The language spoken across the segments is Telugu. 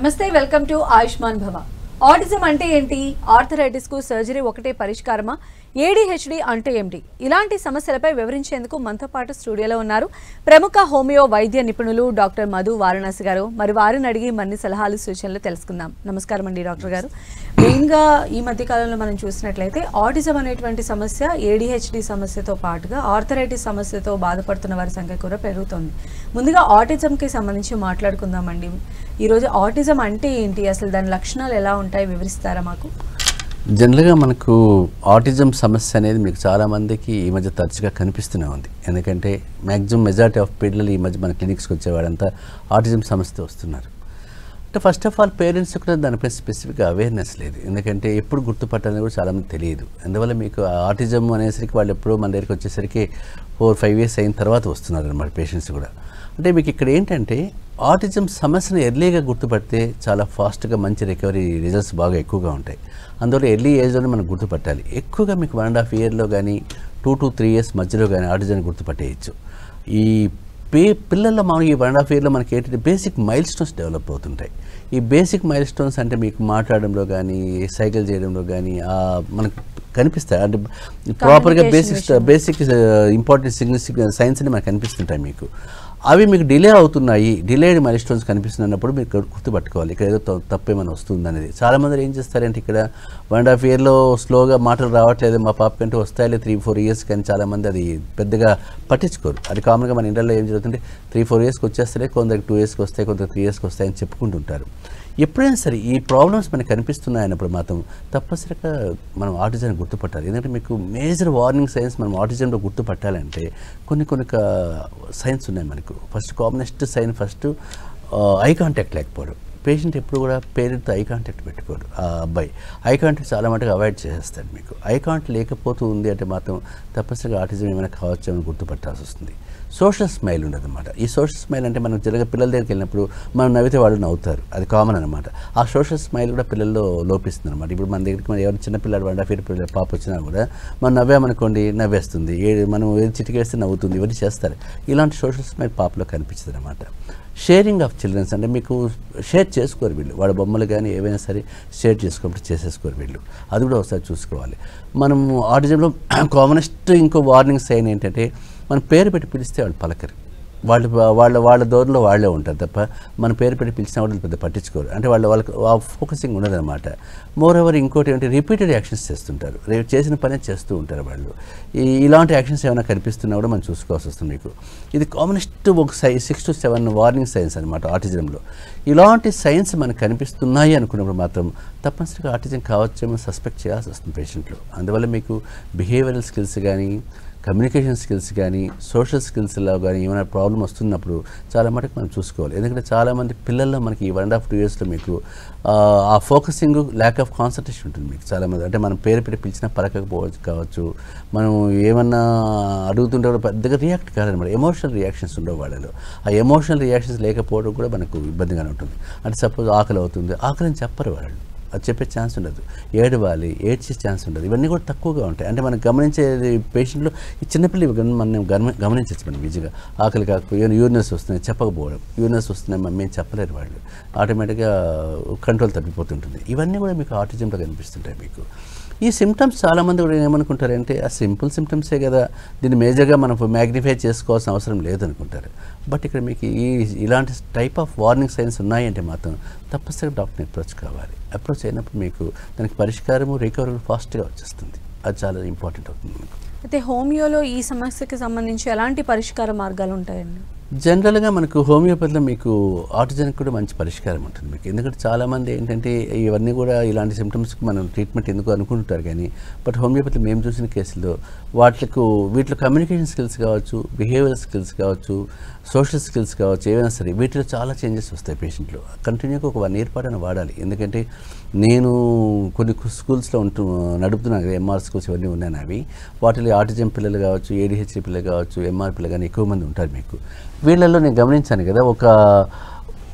నమస్తే వెల్కమ్ టు ఆయుష్మాన్ భవ. ఆటిజం అంటే ఏంటి? ఆర్థరైటిస్ కు సర్జరీ ఒకటే పరిష్కారమా? ఏడీహెచ్డీ అంటే ఏంటి? ఇలాంటి సమస్యలపై వివరించేందుకు మనతో పాటు స్టూడియోలో ఉన్నారు ప్రముఖ హోమియో వైద్య నిపుణులు డాక్టర్ మధు వారణాసి గారు. మరి వారిని అడిగి మరిన్ని సలహాలు సూచనలు తెలుసుకుందాం. నమస్కారం అండి డాక్టర్ గారు. మెయిన్గా ఈ మధ్య కాలంలో మనం చూసినట్లయితే ఆటిజం అనేటువంటి సమస్య ఏడీహెచ్డీ సమస్యతో పాటుగా ఆర్థరైటిస్ సమస్యతో బాధపడుతున్న వారి సంఖ్య కూడా పెరుగుతుంది. ముందుగా ఆటిజంకి సంబంధించి మాట్లాడుకుందామండి. ఈరోజు ఆటిజం అంటే ఏంటి, అసలు దాని లక్షణాలు ఎలా ఉంటాయి, వివరిస్తారా మాకు? జనరల్గా మనకు ఆటిజం సమస్య అనేది మీకు చాలామందికి ఈ మధ్య తరచుగా కనిపిస్తూనే ఉంది. ఎందుకంటే మ్యాక్సిమం మెజారిటీ ఆఫ్ పిల్లలు ఈ మధ్య మన క్లినిక్స్కి వచ్చేవాడంతా ఆటిజం సమస్యతో వస్తున్నారు. అంటే ఫస్ట్ ఆఫ్ ఆల్ పేరెంట్స్ కూడా దానిపై స్పెసిఫిక్గా అవేర్నెస్ లేదు. ఎందుకంటే ఎప్పుడు గుర్తుపట్టాలని కూడా చాలామంది తెలియదు. అందువల్ల మీకు ఆటిజం అనేసరికి వాళ్ళు ఎప్పుడో మన దగ్గరికి వచ్చేసరికి 4-5 years అయిన తర్వాత వస్తున్నారు అన్నమాట పేషెంట్స్ కూడా. అంటే మీకు ఇక్కడ ఏంటంటే ఆటిజం సమస్యను ఎర్లీగా గుర్తుపడితే చాలా ఫాస్ట్గా మంచి రికవరీ రిజల్ట్స్ బాగా ఎక్కువగా ఉంటాయి. అందువల్ల ఎర్లీ ఏజ్లోనే మనం గుర్తుపట్టాలి. ఎక్కువగా మీకు 1.5 yearలో కానీ 2 to 3 years మధ్యలో కానీ ఆటిజం గుర్తుపట్టేయచ్చు. ఈ పిల్లల్లో మనకి ఈ 1.5 yearలో మనకి ఏంటంటే బేసిక్ మైల్ స్టోన్స్ డెవలప్ అవుతుంటాయి. ఈ బేసిక్ మైల్ స్టోన్స్ అంటే మీకు మాట్లాడడంలో కానీ సైకిల్ చేయడంలో కానీ మనకు కనిపిస్తాయి. అంటే ప్రాపర్గా బేసిక్ ఇంపార్టెంట్ సైన్స్ అని మనకు కనిపిస్తుంటాయి. మీకు అవి మీకు డిలే అవుతున్నాయి, డిలేడ్ మైల్ స్టోన్స్ కనిపిస్తున్నప్పుడు మీరు గుర్తుపట్టుకోవాలి ఇక్కడ ఏదో తప్పేమైనా వస్తుంది అనేది. చాలామంది ఏం చేస్తారంటే ఇక్కడ 1.5 yearలో స్లోగా మాటలు రావట్లేదు, మా పాప కంటే వస్తాయిలే 3-4 years కానీ చాలామంది అది పెద్దగా పట్టించుకోరు. అది కామన్గా మన ఇండియాలో ఏం జరుగుతుంటే 3-4 yearsకి వచ్చేస్తే కొందరికి 2 yearsకి వస్తాయి, కొందరికి 3 yearsకి వస్తాయని చెప్పుకుంటుంటారు. ఎప్పుడైనా సరే ఈ ప్రాబ్లమ్స్ మనకు కనిపిస్తున్నాయన్నప్పుడు మాత్రం తప్పనిసరిగా మనం ఆటిజాన్ని గుర్తుపట్టాలి. ఎందుకంటే మీకు మేజర్ వార్నింగ్ సైన్స్ మనం ఆటిజంలో గుర్తుపట్టాలంటే కొన్ని సైన్స్ ఉన్నాయి మనకు. First commonest sign eye contact లేకపోవడం. పేషెంట్ ఎప్పుడు కూడా పేరెంట్తో ఐ కాంటాక్ట్ పెట్టుకోడు. ఆ అబ్బాయి ఐ కాంటాక్ట్ చాలా మటుకు అవాయిడ్ చేసేస్తాడు. మీకు ఐ కాంటాక్ట్ లేకపోతూ ఉంది అంటే మాత్రం తప్పనిసరిగా ఆటిజం ఏమైనా కావచ్చు అని గుర్తుపట్టాల్సి వస్తుంది. సోషల్ స్మైల్ ఉండదు అనమాట. ఈ సోషల్ స్మైల్ అంటే మనం జరగ పిల్లల దగ్గరికి వెళ్ళినప్పుడు మనం నవ్వితే వాళ్ళు నవ్వుతారు, అది కామన్ అనమాట. ఆ సోషల్ స్మైల్ కూడా పిల్లల్లో లోపిస్తుంది అనమాట. ఇప్పుడు మన దగ్గరికి మనం ఎవరు చిన్నపిల్లలు 1.5 year పాప వచ్చినా కూడా మనం నవ్వామనుకోండి నవ్వేస్తుంది, మనం చిటికేస్తే నవ్వుతుంది, ఇవన్నీ చేస్తారు. ఇలాంటి సోషల్ స్మైల్ పాపలో కనిపించదు అనమాట. షేరింగ్ ఆఫ్ చిల్డ్రన్స్ అంటే మీకు షేర్ చేసుకోరు వీళ్ళు, వాళ్ళ బొమ్మలు కానీ ఏవైనా సరే షేర్ చేసుకోవడం చేసేసుకోరు వీళ్ళు. అది కూడా ఒకసారి చూసుకోవాలి. మనం ఆటిజంలో కామనెస్ట్ ఇంకో వార్నింగ్ సైన్ ఏంటంటే మన పేరు పెట్టి పిలిస్తే వాళ్ళు పలకరు. వాళ్ళ దూరంలో వాళ్ళే ఉంటారు తప్ప మన పేరు పెట్టి పిలిచిన వాళ్ళు పెద్ద పట్టించుకోరు. అంటే వాళ్ళకి ఫోకసింగ్ ఉండదన్నమాట. మోర్ ఓవర్ ఇంకోటి ఏంటి, రిపీటెడ్ యాక్షన్స్ చేస్తుంటారు, చేసిన పనే చేస్తూ ఉంటారు వాళ్ళు. ఇలాంటి యాక్షన్స్ ఏమైనా కనిపిస్తున్నా కూడా మనం చూసుకోవాల్సి వస్తుంది. మీకు ఇది కామనెస్ట్ ఒక 6 to 7 వార్నింగ్ సైన్స్ అనమాట ఆటిజంలో. ఇలాంటి సైన్స్ మనకు కనిపిస్తున్నాయి అనుకున్నప్పుడు మాత్రం తప్పనిసరిగా ఆటిజం కావచ్చేమో సస్పెక్ట్ చేయాల్సి వస్తుంది పేషెంట్లు. అందువల్ల మీకు బిహేవియరల్ స్కిల్స్ కానీ కమ్యూనికేషన్ స్కిల్స్ కానీ సోషల్ స్కిల్స్లో కానీ ఏమైనా ప్రాబ్లం వస్తున్నప్పుడు చాలా మటుకు మనం చూసుకోవాలి. ఎందుకంటే చాలామంది పిల్లల్లో మనకి ఈ 1.5-2 yearsలో మీకు ఆ ఫోకసింగ్ ల్యాక్ ఆఫ్ కాన్సన్ట్రేషన్ ఉంటుంది. మీకు చాలామంది అంటే మనం పేరు పెట్టి పిలిచినా పలకపోవచ్చు కావచ్చు, మనం ఏమన్నా అడుగుతుంటే కూడా పెద్దగా రియాక్ట్ కాదనమాట. ఎమోషనల్ రియాక్షన్స్ ఉండవు వాళ్ళలో. ఆ ఎమోషనల్ రియాక్షన్స్ లేకపోవడం కూడా మనకు ఇబ్బందిగానే ఉంటుంది. అంటే సపోజ్ ఆకలి అవుతుంది, ఆకలిని చెప్పరు వాళ్ళు, అది చెప్పే ఛాన్స్ ఉండదు. ఏడ్చే ఛాన్స్ ఉండదు. ఇవన్నీ కూడా తక్కువగా ఉంటాయి. అంటే మనం గమనించేది పేషెంట్లు ఈ చిన్నపిల్లలు మనం గమనించవచ్చు. మనం ఈజీగా ఆకలి కాకపోతే యూరినస్ వస్తున్నాయి చెప్పకపోవడం, యూరినస్ వస్తున్నాయి మమ్మీ చెప్పలేరు వాళ్ళు, ఆటోమేటిక్గా కంట్రోల్ తగ్గిపోతుంటుంది. ఇవన్నీ కూడా మీకు ఆటిజంలో కనిపిస్తుంటాయి. మీకు ఈ సిమ్టమ్స్ చాలామంది కూడా ఏమనుకుంటారంటే ఆ సింపుల్ సిమ్టమ్సే కదా, దీన్ని మేజర్గా మనం మ్యాగ్నిఫై చేసుకోవాల్సిన అవసరం లేదనుకుంటారు. బట్ ఇక్కడ మీకు ఇలాంటి టైప్ ఆఫ్ వార్నింగ్ సైన్స్ ఉన్నాయంటే మాత్రం తప్పనిసరిగా డాక్టర్ని అప్రోచ్ కావాలి. అప్రోచ్ అయినప్పుడు మీకు దానికి పరిష్కారము రికవరీ ఫాస్ట్గా వచ్చేస్తుంది. అది చాలా ఇంపార్టెంట్ అవుతుంది మీకు. అయితే హోమియోలో ఈ సమస్యకి సంబంధించి ఎలాంటి పరిష్కార మార్గాలు ఉంటాయండి? జనరల్గా మనకు హోమియోపతిలో మీకు ఆటిజంకి కూడా మంచి పరిష్కారం ఉంటుంది మీకు. ఎందుకంటే చాలామంది ఏంటంటే ఇవన్నీ కూడా ఇలాంటి సిమ్టమ్స్కి మనం ట్రీట్మెంట్ ఎందుకు అనుకుంటుంటారు కానీ బట్ హోమియోపతిలో మేము చూసిన కేసుల్లో వీటిలో కమ్యూనికేషన్ స్కిల్స్ కావచ్చు, బిహేవియరల్ స్కిల్స్ కావచ్చు, సోషల్ స్కిల్స్ కావచ్చు, ఏవైనా సరే వీటిలో చాలా చేంజెస్ వస్తాయి పేషెంట్లో. కంటిన్యూగా ఒక 1 year పాటు వాడాలి. ఎందుకంటే నేను కొన్ని స్కూల్స్లో నడుపుతున్నాను కదా, ఎంఆర్ స్కూల్స్ ఇవన్నీ ఉన్నాయి అవి. వాటిలో ఆటిజం పిల్లలు కావచ్చు, ఏడీహెచ్డీ పిల్లలు కావచ్చు, ఎంఆర్ పిల్లలు కానీ ఎక్కువ మంది ఉంటారు మీకు. వీళ్ళల్లో నేను గమనించాను కదా, ఒక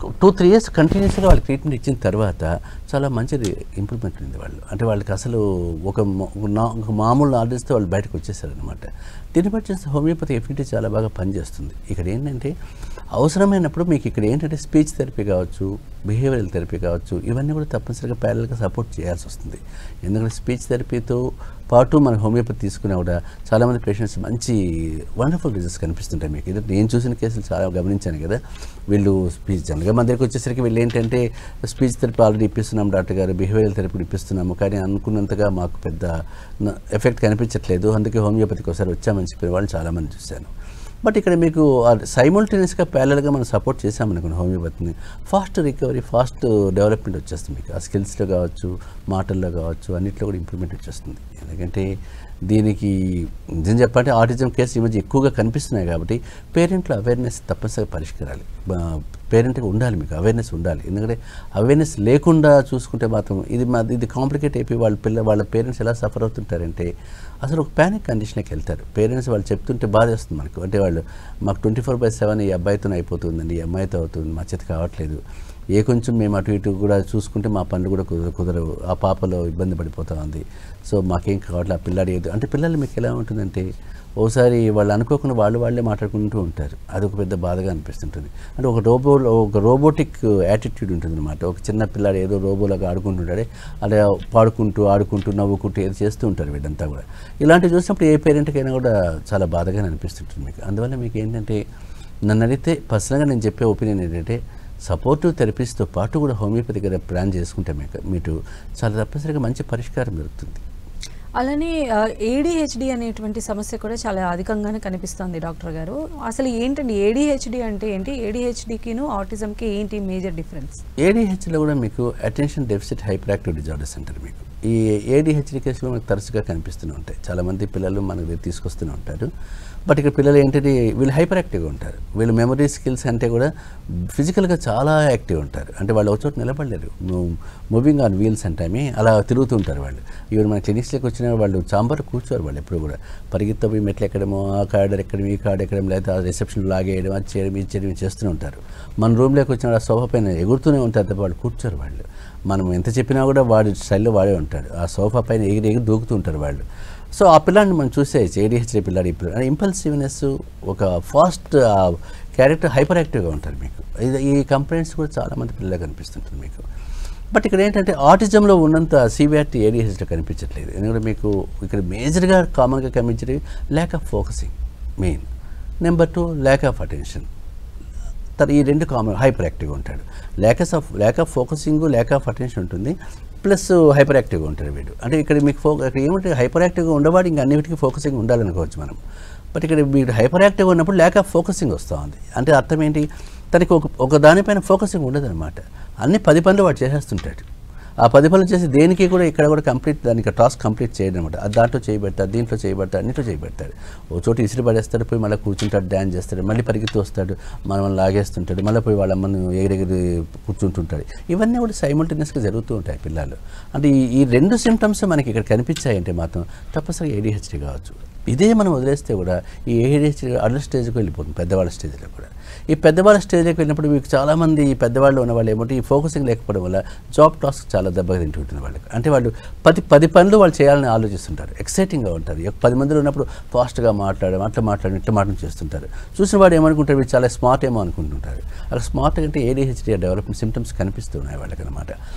2-3 years కంటిన్యూస్గా వాళ్ళకి ట్రీట్మెంట్ ఇచ్చిన తర్వాత చాలా మంచిది ఇంప్రూవ్మెంట్ ఉంది వాళ్ళు. అంటే వాళ్ళకి అసలు ఒక మామూలు ఆర్డర్స్తో వాళ్ళు బయటకు వచ్చేసారనమాట. దీన్ని బట్టి చూస్తే హోమియోపతి ఎఫినిటీ చాలా బాగా పనిచేస్తుంది. ఇక్కడ ఏంటంటే అవసరమైనప్పుడు మీకు ఇక్కడ ఏంటంటే స్పీచ్ థెరపీ కావచ్చు, బిహేవియరల్ థెరపీ కావచ్చు, ఇవన్నీ కూడా తప్పనిసరిగా ప్యారల్గా సపోర్ట్ చేయాల్సి వస్తుంది. ఎందుకంటే స్పీచ్ థెరపీతో పాటు మన హోమియోపతి తీసుకున్నా కూడా చాలామంది పేషెంట్స్ మంచి వండర్ఫుల్ రిజల్ట్స్ కనిపిస్తుంటాయి మీకు. ఇది నేను చూసిన కేసులు చాలా గమనించాను కదా. వీళ్ళు స్పీచ్ జనరల్గా మన దగ్గరికి వచ్చేసరికి వీళ్ళు ఏంటంటే స్పీచ్ థెరపీ ఆల్రెడీ ఇప్పిస్తున్నాం డాక్టర్ గారు, బిహేవియరల్ థెరపీ ఇప్పిస్తున్నాము, కానీ అనుకున్నంతగా మాకు పెద్ద ఎఫెక్ట్ కనిపించట్లేదు, అందుకే హోమియోపతికి ఒకసారి వచ్చామని చెప్పిన వాళ్ళు చాలామంది చూశాను. బట్ ఇక్కడ మీకు సైమల్టేనియస్గా ప్యారల్గా మనం సపోర్ట్ చేసామనుకున్న హోమియోపతిని ఫాస్ట్ రికవరీ, ఫాస్ట్ డెవలప్మెంట్ వచ్చేస్తుంది మీకు. ఆ స్కిల్స్లో కావచ్చు, మాటల్లో కావచ్చు, అన్నింటిలో కూడా ఇంప్రూవ్మెంట్ వచ్చేస్తుంది. ఎందుకంటే దీనికి నిజం చెప్పాలంటే ఆటిజం కేసు ఈ మధ్య ఎక్కువగా కనిపిస్తున్నాయి కాబట్టి పేరెంట్లో అవేర్నెస్ తప్పనిసరిగా పరిష్కరాలి. పేరెంట్కి ఉండాలి, మీకు అవేర్నెస్ ఉండాలి. ఎందుకంటే అవేర్నెస్ లేకుండా చూసుకుంటే మాత్రం ఇది కాంప్లికేట్ అయిపోయి వాళ్ళ పేరెంట్స్ ఎలా సఫర్ అవుతుంటారంటే అసలు ఒక ప్యానిక్ కండిషన్కి వెళ్తారు. పేరెంట్స్ వాళ్ళు చెప్తుంటే బాధ వేస్తుంది మనకు. అంటే వాళ్ళు మాకు 24/7 ఈ అబ్బాయితో అయిపోతుందండి, ఈ అమ్మాయితో అవుతుంది, మా చేత కావట్లేదు, కొంచెం మేము అటు ఇటు కూడా చూసుకుంటే మా పనులు కూడా కుదరవు, ఆ పాపలో ఇబ్బంది పడిపోతూ ఉంది, సో మాకేం కావట్లేదు, ఆ పిల్లాడి ఏదో అంటే పిల్లలు మీకు ఎలా ఉంటుందంటే ఓసారి వాళ్ళు అనుకోకుండా వాళ్ళే మాట్లాడుకుంటూ ఉంటారు. అది ఒక పెద్ద బాధగా అనిపిస్తుంటుంది. అంటే ఒక రోబోటిక్ యాటిట్యూడ్ ఉంటుంది అనమాట. ఒక చిన్న పిల్లాడు ఏదో రోబోలాగా ఆడుకుంటుంటాడే, అలా పాడుకుంటూ ఆడుకుంటూ నవ్వుకుంటూ ఏదో చేస్తూ ఉంటారు వీళ్ళంతా కూడా. ఇలాంటివి చూసినప్పుడు ఏ పేరెంట్కైనా కూడా చాలా బాధగా అనిపిస్తుంటుంది మీకు. అందువల్ల మీకు ఏంటంటే నన్ను అడిగితే పర్సనల్గా నేను చెప్పే ఒపీనియన్ ఏంటంటే సపోర్టివ్ థెరపీస్తో పాటు కూడా హోమియోపతి దగ్గర ప్లాన్ చేసుకుంటే మీకు చాలా తప్పనిసరిగా మంచి పరిష్కారం దొరుకుతుంది. అలానే ఏడిహెచ్డి అనేటువంటి సమస్య కూడా చాలా అధికంగానే కనిపిస్తుంది డాక్టర్ గారు. అసలు ఏంటండి ఏడిహెచ్డి అంటే ఏంటి? ఏడిహెచ్డికిను ఆటిజంకి ఏంటి మేజర్ డిఫరెన్స్? ఏడిహెచ్లో కూడా మీకు attention deficit hyper active disorders అంటారు. మీకు ఈ ఏడిహెచ్డి కేసులో మనకు తరచుగా కనిపిస్తూనే ఉంటాయి. చాలామంది పిల్లలు మన దగ్గర తీసుకొస్తూనే ఉంటారు. బట్ ఇక్కడ పిల్లలు ఏంటంటే వీళ్ళు హైపర్ యాక్టివ్గా ఉంటారు. వీళ్ళు మెమరీ స్కిల్స్ అంటే కూడా ఫిజికల్గా చాలా యాక్టివ్ ఉంటారు. అంటే వాళ్ళు ఒక చోట నిలబడలేరు, మూవింగ్ ఆన్ వీల్స్ అంటే అలా తిరుగుతూ ఉంటారు వాళ్ళు. ఈవెన్ మన క్లినిక్స్లోకి వచ్చిన వాళ్ళు చాంబర్ కూర్చోరు. వాళ్ళు ఎప్పుడు కూడా పరిగెత్తపోయి మెట్లు ఎక్కడమో, ఆ కార్డర్ ఎక్కడం, ఈ కార్డు ఎక్కడం, లేదా రిసెప్షన్ లాగేయడం, అది చేయడం, ఇది చేయడం చేస్తూనే ఉంటారు. మన రూమ్లోకి వచ్చిన ఆ సోఫా పైన ఎగురుతూనే ఉంటారు తప్ప వాళ్ళు కూర్చోరు. వాళ్ళు మనం ఎంత చెప్పినా కూడా వాడి స్టైల్లో వాడే ఉంటాడు. ఆ సోఫా పైన ఎగిరి దూకుతూ ఉంటారు వాళ్ళు. సో ఆ పిల్లాడిని మనం చూసేయచ్చు. ఏడిహెచ్డి పిల్లాడు ఇప్పుడు ఇంపల్సివ్నెస్, ఒక ఫాస్ట్ క్యారెక్టర్, హైపర్ యాక్టివ్గా ఉంటారు మీకు. ఈ కంప్లైంట్స్ కూడా చాలామంది పిల్లలు కనిపిస్తుంటుంది మీకు. బట్ ఇక్కడ ఏంటంటే ఆటిజంలో ఉన్నంత సివియారిటీ ఏడిహెచ్డిలో కనిపించట్లేదు. ఎందుకంటే మీకు ఇక్కడ మేజర్గా కామన్గా కనిపించేది lack of focusing main, number 2 lack of attention. ఈ రెండు కామన్ హైపర్ యాక్టివ్గా ఉంటాడు. Lack of focusing, lack of attention ఉంటుంది, ప్లస్ హైపర్ యాక్టివ్గా ఉంటాడు వీడు. అంటే ఇక్కడ మీకు ఇక్కడ ఏమంటే హైపర్ యాక్టివ్గా ఉండేవాడు ఇంకా అన్నిటికీ ఫోకసింగ్ ఉండాలనుకోవచ్చు మనం. బట్ ఇక్కడ వీడు హైపర్ యాక్టివ్గా ఉన్నప్పుడు ల్యాక్ ఆఫ్ ఫోకసింగ్ వస్తూ ఉంది. అంటే అర్థం ఏంటి, తనకి ఒక దానిపైన ఫోకసింగ్ ఉండదన్నమాట. అన్ని 10 పనులు వాడు చేసేస్తుంటాడు. ఆ 10 పనులు చేసి దేనికి కూడా ఇక్కడ కూడా దానికి టాస్క్ కంప్లీట్ చేయడం అనమాట. అది దాంట్లో చేయబెడతాడు, దీంట్లో చేయబెడతాడు, అన్నింటిలో చేయబెడతాడు. ఓ చోటు ఇసిరి పడేస్తాడు, పోయి మళ్ళీ కూర్చుంటాడు, డ్యాన్స్ చేస్తాడు, మళ్ళీ పరిగెత్తు వస్తాడు, మనం లాగేస్తుంటాడు, మళ్ళీ పోయి వాళ్ళ అమ్మను ఎగిరెగిరి కూర్చుంటుంటాడు. ఇవన్నీ కూడా సైమల్టేనియస్గా జరుగుతూ ఉంటాయి పిల్లలు. అంటే ఈ 2 సిమ్టమ్స్ మనకి ఇక్కడ కనిపించాయంటే మాత్రం తప్పనిసరిగా ఏడిహెచ్డి కావచ్చు. ఇదే మనం వదిలేస్తే కూడా ఈ ఏడిహెచ్డి అడల్ట్ స్టేజ్కి వెళ్ళిపోతుంది, పెద్దవాళ్ళ స్టేజ్లో కూడా. ఈ పెద్దవాళ్ళ స్టేజ్కి వెళ్ళినప్పుడు మీకు చాలామంది ఈ పెద్దవాళ్ళు ఉన్న వాళ్ళు ఏమంటే ఈ ఫోకసింగ్ లేకపోవడం వల్ల జాబ్ టాస్క్ చాలా దెబ్బగా తింటుంటుంది వాళ్ళకి. అంటే వాళ్ళు 10 పనులు వాళ్ళు చేయాలని ఆలోచిస్తుంటారు, ఎక్సైటింగ్గా ఉంటారు. 10 మందిలో ఉన్నప్పుడు ఫాస్ట్గా మాట్లాడడం, ఇట్లా మాట్లాడడం చేస్తుంటారు. చూసిన వాడు ఏమనుకుంటారు, వీళ్ళు చాలా స్మార్ట్ ఏమో అనుకుంటుంటారు. అలా స్మార్ట్ అంటే ఏడిహెచ్డి డెవలప్మెంట్ సిమ్టమ్స్ కనిపిస్తున్నాయి వాళ్ళకి అనమాట.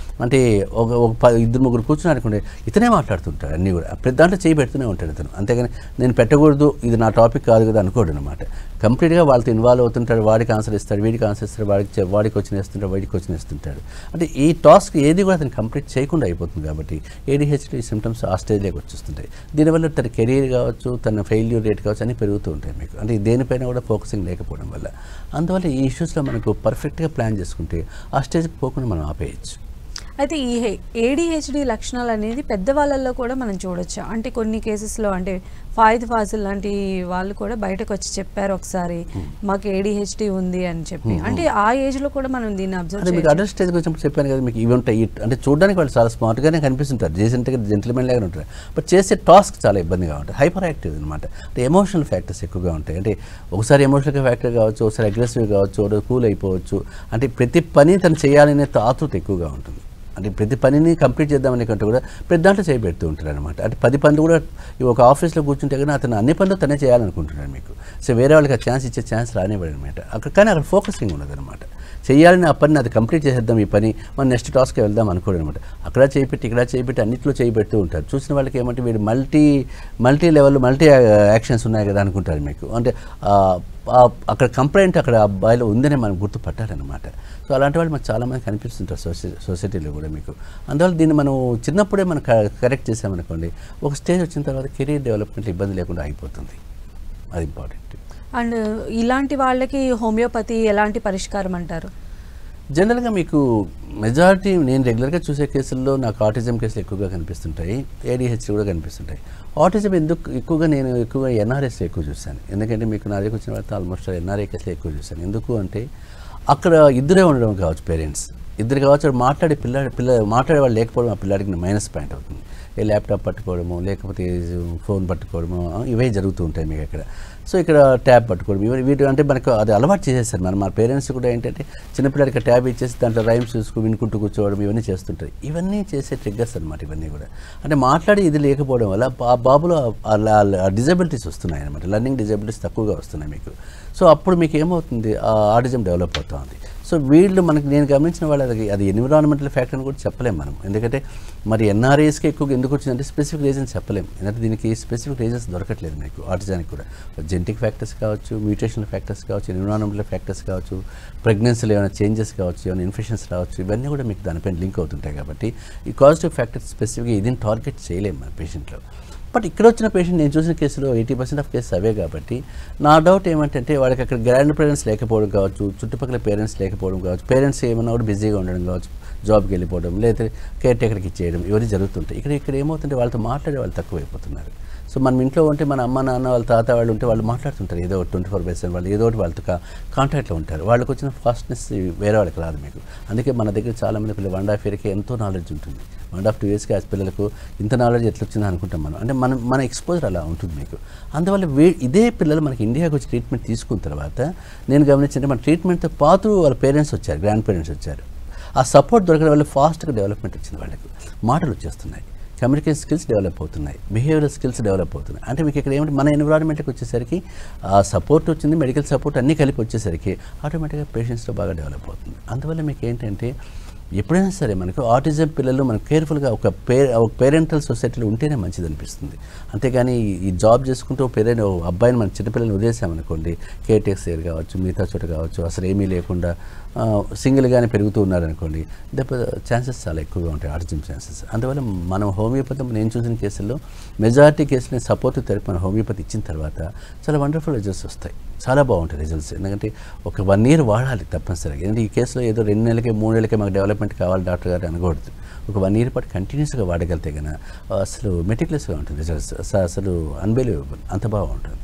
అంటే ఒక 2-3 కూర్చున్నారు అనుకుంటే ఇతనే మాట్లాడుతుంటాడు అన్నీ కూడా, ప్రతి దాంట్లో చేయి పెడుతూనే ఉంటాడు ఇతను. అంతేగాని నేను పెట్టకూడదు, ఇది నా టాపిక్ కాదు కదా అనుకోడు అనమాట. కంప్లీట్గా వాళ్ళతో ఇన్వాల్వ్ అవుతుంటాడు. వాడికి ఆన్సర్ ఇస్తాడు, వీడికి ఆన్సర్ ఇస్తాడు, వాడికి వచ్చిన ఇస్తుంటాడు, వీడికి వచ్చిన ఇస్తుంటాడు. అంటే ఈ టాస్క్ ఏది కూడా అతను కంప్లీట్ చేయకుండా అయిపోతుంది. కాబట్టి ఏడిహెచ్డి సిమ్టమ్స్ ఆ స్టేజ్లోకి వచ్చేస్తుంటాయి. దీనివల్ల తన కెరీర్ కావచ్చు, తన ఫెయిల్యూర్ రేట్ కావచ్చు అన్నీ పెరుగుతూ ఉంటాయి మీకు. అంటే దేనిపైన కూడా ఫోకసింగ్ లేకపోవడం వల్ల. అందువల్ల ఈ ఇష్యూస్లో మనకు పర్ఫెక్ట్గా ప్లాన్ చేసుకుంటే ఆ స్టేజ్కి పోకుండా మనం ఆపేయచ్చు. అయితే ఈ ADHD లక్షణాలు అనేది పెద్దవాళ్ళల్లో కూడా మనం చూడొచ్చు. అంటే కొన్ని కేసెస్లో అంటే ఫాయిద్ ఫాజిల్ లాంటి వాళ్ళు కూడా బయటకు వచ్చి చెప్పారు ఒకసారి మాకు ADHD ఉంది అని చెప్పి. అంటే ఆ ఏజ్లో కూడా మనం దీన్ని అబ్జర్వ్ మీకు అడల్ట్ స్టేజ్కి వచ్చినప్పుడు చెప్పాను కదా, మీకు ఇవి ఉంటాయి. అంటే చూడడానికి వాళ్ళు చాలా స్మార్ట్గానే కనిపిస్తుంటారు, డీసెంట్గా జెంటిల్మెన్ లాగానే ఉంటారు. బట్ చేసే టాస్క్ చాలా ఇబ్బందిగా ఉంటాయి, హైపర్ యాక్టివ్ అనమాట. అంటే ఎమోషనల్ ఫ్యాక్టర్స్ ఎక్కువగా ఉంటాయి. అంటే ఒకసారి ఎమోషనల్ ఫ్యాక్టర్ కావచ్చు, ఒకసారి అగ్రెసివ్ కావచ్చు, ఒకటి కూల్ అయిపోవచ్చు. అంటే ప్రతి పని తను చేయాలనే ఆతృత ఎక్కువగా ఉంటుంది. అంటే ప్రతి పనిని కంప్లీట్ చేద్దామనే కంటే కూడా ప్రతి దాంట్లో చేయబెడుతూ ఉంటారు అనమాట. అంటే 10 పనులు కూడా ఒక ఆఫీస్లో కూర్చుంటే కానీ అతను అన్ని పనులు తనే చేయాలనుకుంటున్నాడు మీకు. సో వేరే వాళ్ళకి ఆ ఛాన్స్ ఇచ్చే ఛాన్స్ రానివ్వడు అనమాట. కానీ అక్కడ ఫోకసింగ్ ఉండదు అనమాట. చేయాలని ఆ పని అది కంప్లీట్ చేసేద్దాం, ఈ పని మనం నెక్స్ట్ టాస్క్కి వెళ్దాం అనుకోడు అనమాట. అక్కడ చేయిపెట్టి ఇక్కడ చేయిపెట్టి అన్నింటిలో చేయబెడుతూ ఉంటారు. చూసిన వాళ్ళకి ఏమంటే వీడు మల్టీ లెవెల్ మల్టీ యాక్షన్స్ ఉన్నాయి కదా అనుకుంటారు మీకు. అంటే అక్కడ కంప్లైంట్ అక్కడ అబ్బాయిలో ఉందని మనం గుర్తుపట్టాలన్నమాట. సో అలాంటి వాళ్ళు మనకు చాలామంది కనిపిస్తుంటారు సొసైటీలో కూడా మీకు. అందువల్ల దీన్ని మనం చిన్నప్పుడే మనం కరెక్ట్ చేసామనుకోండి, ఒక స్టేజ్ వచ్చిన తర్వాత కెరీర్ డెవలప్మెంట్ ఇబ్బంది లేకుండా అయిపోతుంది. అది ఇంపార్టెంట్. అండ్ ఇలాంటి వాళ్ళకి హోమియోపతి ఎలాంటి పరిష్కారం అంటారు? జనరల్గా మీకు మెజారిటీ నేను రెగ్యులర్గా చూసే కేసుల్లో నాకు ఆటిజం కేసులు ఎక్కువగా కనిపిస్తుంటాయి, ADHD కూడా కనిపిస్తుంటాయి. ఆటిజం నేను ఎక్కువగా NRSలో ఎక్కువ చూశాను. ఎందుకంటే మీకు నా దగ్గరికి వచ్చిన వాళ్ళతో ఆల్మోస్ట్ NRI కేసులు ఎక్కువ చూశాను. ఎందుకు అంటే అక్కడ ఇద్దరే ఉండడం కావచ్చు, పేరెంట్స్ ఇద్దరు కావచ్చు, మాట్లాడే వాళ్ళు లేకపోవడం ఆ పిల్లాడికి మైనస్ పాయింట్ అవుతుంది. ల్యాప్టాప్ పట్టుకోవడము, లేకపోతే ఫోన్ పట్టుకోవడము, ఇవే జరుగుతూ ఉంటాయి మీకు అక్కడ. సో ఇక్కడ ట్యాబ్ పట్టుకోవడం, వీటి అంటే మనకు అది అలవాటు చేసేస్తారు. మా పేరెంట్స్ కూడా ఏంటంటే చిన్నపిల్లలకి ట్యాబ్ ఇచ్చేసి దాంట్లో రైమ్స్ వినుకుంటూ కూర్చోవడం, ఇవన్నీ చేస్తుంటారు. ఇవన్నీ చేసే ట్రిగ్గర్స్ అనమాట ఇవన్నీ కూడా. అంటే మాట్లాడి ఇది లేకపోవడం వల్ల ఆ బాబులో డిజబిలిటీస్ వస్తున్నాయి అనమాట. లర్నింగ్ డిజబిలిటీస్ తక్కువగా వస్తున్నాయి మీకు. సో అప్పుడు మీకు ఏమవుతుంది, ఆటిజం డెవలప్ అవుతూ ఉంది. సో వీళ్ళు మనకి నేను గమనించిన వాళ్ళు అది ఎన్విరాన్మెంటల్ ఫ్యాక్టర్ అని కూడా చెప్పలేము మనం. ఎందుకంటే మరి NRAస్కి ఎక్కువగా ఎందుకు వచ్చిందంటే స్పెసిఫిక్ రీజన్స్ చెప్పలేము. ఎందుకంటే దీనికి స్పెసిఫిక్ రీజన్స్ దొరకట్లేదు మీకు. ఆటిజానికి కూడా జెనెటిక్ ఫ్యాక్టర్స్ కావచ్చు, మ్యూటేషనల్ ఫ్యాక్టర్స్ కావచ్చు, ఎన్విరాన్మెంటల్ ఫ్యాక్టర్స్ కావచ్చు, ప్రెగ్నెన్సీలో ఏమైనా చేంజెస్ కావచ్చు, ఏమైనా ఇన్ఫెక్షన్స్ రావచ్చు, ఇవన్నీ కూడా మీకు దానిపైన లింక్ అవుతుంటాయి. కాబట్టి ఈ పాజిటివ్ ఫ్యాక్టర్స్ స్పెసిఫిక్గా ఇదిని టార్గెట్ చేయలేము మన పేషెంట్లో. బట్ ఇక్కడ వచ్చిన పేషెంట్ నేను చూసిన కేసులో 80% ఆఫ్ కేసెస్ అవే. కాబట్టి నా డౌట్ ఏమంటే వాళ్ళకి అక్కడ గ్రాండ్ పేరెంట్స్ లేకపోవడం కావచ్చు, చుట్టుపక్కల పేరెంట్స్ లేకపోవడం కావచ్చు, పేరెంట్స్ ఏమన్నా కూడా బిజీగా ఉండడం కావచ్చు, జాబ్కి వెళ్ళిపోవడం, లేదా కేర్ టేకర్కి ఇచ్చేయడం, ఇవన్నీ జరుగుతుంటాయి. ఇక్కడ ఏమవుతుంటే వాళ్ళతో మాట్లాడే వాళ్ళు తక్కువైపోతున్నారు. సో మనం ఇంట్లో ఉంటే మన అమ్మ నాన్న వాళ్ళ తాత వాళ్ళు ఉంటే వాళ్ళు మాట్లాడుతుంటారు, ఏదో 24/7 వాళ్ళు ఏదో ఒకటి వాళ్ళతో కాంటాక్ట్లో ఉంటారు. వాళ్ళకి వచ్చిన ఫాస్ట్నెస్ వేరే వాళ్ళకి రాదు మీకు. అందుకే మన దగ్గర చాలామంది పిల్లలు 1.5 yearకి ఎంతో నాలెడ్జ్ ఉంటుంది. 1.5-2 yearsకి ఆ పిల్లలకు ఇంత నాలెడ్జ్ ఎట్లా వచ్చిందో అనుకుంటాం మనం. అంటే మన ఎక్స్పోజర్ అలా ఉంటుంది మీకు. అందువల్ల ఇదే పిల్లలు మనకి ఇండియాకి వచ్చి ట్రీట్మెంట్ తీసుకున్న తర్వాత నేను గమనించింటే మన ట్రీట్మెంట్తో పాటు వాళ్ళ పేరెంట్స్ వచ్చారు, గ్రాండ్ పేరెంట్స్ వచ్చారు. ఆ సపోర్ట్ దొరకడం వల్ల ఫాస్ట్గా డెవలప్మెంట్ వచ్చింది. వాళ్ళకు మాటలు వచ్చేస్తున్నాయి, కమ్యూనికేషన్ స్కిల్స్ డెవలప్ అవుతున్నాయి, బిహేవియరల్ స్కిల్స్ డెవలప్ అవుతున్నాయి. అంటే మీకు ఇక్కడ ఏమంటే మన ఎన్విరాన్మెంట్కి వచ్చేసరికి ఆ సపోర్ట్ వచ్చింది, మెడికల్ సపోర్ట్ అన్నీ కలిపి వచ్చేసరికి ఆటోమేటిక్గా పేషెంట్స్లో బాగా డెవలప్ అవుతుంది. అందువల్ల మీకు ఏంటంటే ఎప్పుడైనా సరే మనకు ఆటిజం పిల్లలు మనం కేర్ఫుల్గా ఒక పేరెంటల్ సొసైటీలో ఉంటేనే మంచిది అనిపిస్తుంది. అంతేగాని ఈ జాబ్ చేసుకుంటూ అబ్బాయిని మన చిన్నపిల్లల్ని వదిలేసామనుకోండి, కేర్ టేకర్ కావచ్చు, మిగతా చోట కావచ్చు, అసలు ఏమీ లేకుండా సింగిల్గానే పెరుగుతూ ఉన్నారనుకోండి, ఛాన్సెస్ చాలా ఎక్కువగా ఉంటాయి, ఆటిజం ఛాన్సెస్. అందువల్ల మనం హోమియోపతి నేను చూసిన కేసుల్లో మెజారిటీ కేసులని సపోర్ట్ థెరపీ మన హోమియోపతి ఇచ్చిన తర్వాత చాలా వండర్ఫుల్ రిజల్ట్స్ వస్తాయి, చాలా బాగుంటాయి రిజల్ట్స్. ఎందుకంటే ఒక 1 year వాడాలి తప్పనిసరిగా. ఎందుకంటే ఈ కేసులో ఏదో 2 నెలలకే 3 నెలలకే మాకు డెవలప్మెంట్ కావాలి డాక్టర్ గారు అనకూడదు. ఒక 1 year పాటు కంటిన్యూస్గా వాడగలితే కనుక అసలు మెటిక్యులస్గా ఉంటుంది రిజల్ట్స్, అసలు అన్బిలీవబుల్, అంత బాగుంటుంది.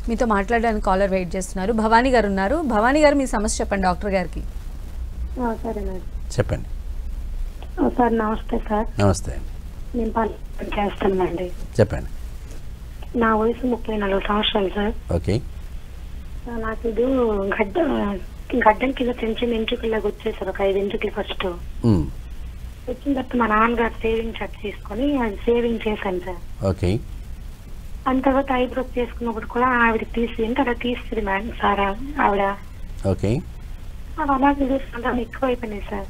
మీతో మాట్లాడడానికి కాలర్ వెయిట్ చేస్తున్నారు. భవానీ గారు ఉన్నారు. భవానీ గారు మీ సమస్య చెప్పండి డాక్టర్ గారికి. సరే మేడం, చెప్పండి సార్. నమస్తే సార్. నమస్తే, నేను పని చేస్తానండి. చెప్పండి. నా వయసు 34 సంవత్సరాలు సార్. ఓకే. నాకు ఇది గడ్డం కింద చిన్న ఎంట్రుకల్లాగా వచ్చేసారు, ఒక 5 ఎంట్రుకలు ఫస్ట్ వచ్చిన తర్వాత మా నాన్నగారు సేవింగ్ షర్ట్ తీసుకొని అది సేవింగ్ చేశాను సార్. ఓకే. అంత తర్వాత ఐబ్రోస్ చేసుకున్నప్పుడు కూడా ఆవిడ తీసింది, అలా తీస్తుంది మేడం సార్ ఆవిడ. ఓకే. అది అలాగే చూసుకుంటాను, ఎక్కువ అయిపోయినాయి సార్.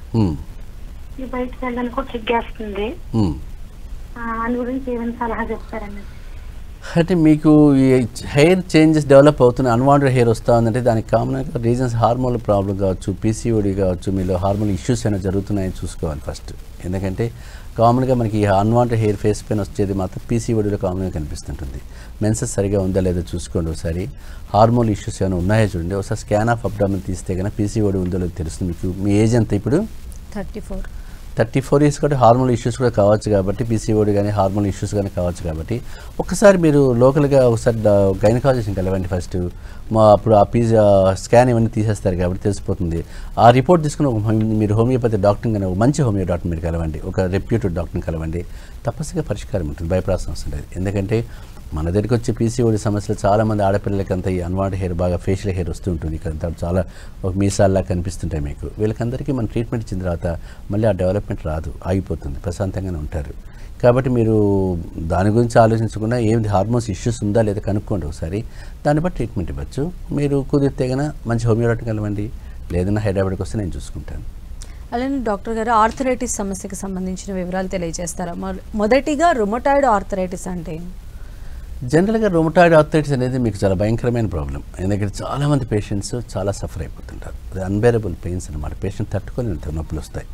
బయటకు వెళ్ళడానికి కూడా సిగ్గేస్తుంది. దాని గురించి ఏమైనా సలహా చెప్తారండి? అంటే మీకు ఈ హెయిర్ చేంజెస్ డెవలప్ అవుతున్న అన్వాంటెడ్ హెయిర్ వస్తూ ఉందంటే దానికి కామన్గా రీజన్స్ హార్మోనల్ ప్రాబ్లం కావచ్చు, PCOD కావచ్చు, మీలో హార్మోనల్ ఇష్యూస్ అయినా జరుగుతున్నాయని చూసుకోవాలి ఫస్ట్. ఎందుకంటే కామన్గా మనకి అన్వాంటెడ్ హెయిర్ ఫేస్ పైన వచ్చేది మాత్రం PCODలో కామన్గా కనిపిస్తుంటుంది. మెన్సెస్ సరిగా ఉందా లేదా చూసుకోండి ఒకసారి. హార్మోనల్ ఇష్యూస్ ఏమైనా ఉన్నాయో చూడండి. ఒకసారి స్కాన్ ఆఫ్ అబ్డామిన్ తీస్తే కనుక PCOD ఉందో లేదో తెలుస్తుంది. మీకు మీ ఏజ్ ఎంత ఇప్పుడు? 34. 34 ఇయర్స్ కాబట్టి హార్మోనల్ ఇష్యూస్ కూడా కావచ్చు కాబట్టి పీసీఓడి కానీ హార్మోనల్ ఇష్యూస్ కానీ కావచ్చు కాబట్టి ఒక్కసారి మీరు లోకల్గా ఒకసారి గైనకాలజిస్ట్ని కలవండి ఫస్ట్. అప్పుడు ఆ స్కాన్ ఇవన్నీ తీసేస్తారు కాబట్టి తెలిసిపోతుంది. ఆ రిపోర్ట్ తీసుకుని మీరు హోమియోపతి డాక్టర్ కానీ ఒక మంచి హోమియో డాక్టర్ మీరు కలవండి, ఒక రెప్యూటెడ్ డాక్టర్ని కలవండి, తప్పనిసరిగా పరిష్కారం ఉంటుంది, భయపడాల్సిన అవసరం లేదు. ఎందుకంటే మన దగ్గరికి వచ్చే పీసీఓడి సమస్యలు చాలామంది ఆడపిల్లలకి అంతా ఈ అన్వాంట్ హెయిర్ బాగా ఫేషియల్ హెయిర్ వస్తూ ఉంటుంది, ఇక్కడ చాలా ఒక మీసాల్లా కనిపిస్తుంటాయి మీకు. వీళ్ళకందరికీ మనం ట్రీట్మెంట్ ఇచ్చిన తర్వాత మళ్ళీ ఆ డెవలప్మెంట్ రాదు, ఆగిపోతుంది, ప్రశాంతంగానే ఉంటారు. కాబట్టి మీరు దాని గురించి ఆలోచించకుండా ఏమిటి హార్మోన్స్ ఇష్యూస్ ఉందా లేదా కనుక్కోండి ఒకసారి, దాన్ని బట్టి ట్రీట్మెంట్ ఇవ్వచ్చు. మీరు కుదిరితే కన్నా మంచి హోమియో డాక్టర్ కలవండి, లేదన్నా హైదరాబాద్కి వస్తే నేను చూసుకుంటాను. అలానే డాక్టర్ గారు ఆర్థరైటిస్ సమస్యకి సంబంధించిన వివరాలు తెలియజేస్తారా? మొదటిగా రుమటాయిడ్ ఆర్థరైటిస్ అంటే జనరల్గా రుమటాయిడ్ ఆర్థరైటిస్ అనేది మీకు చాలా భయంకరమైన ప్రాబ్లం. ఎందుకంటే చాలామంది పేషెంట్స్ చాలా సఫర్ అయిపోతుంటారు. అది అన్బేరబుల్ పెయిన్స్ అనమాట, పేషెంట్ తట్టుకోలేని నొప్పులు వస్తాయి.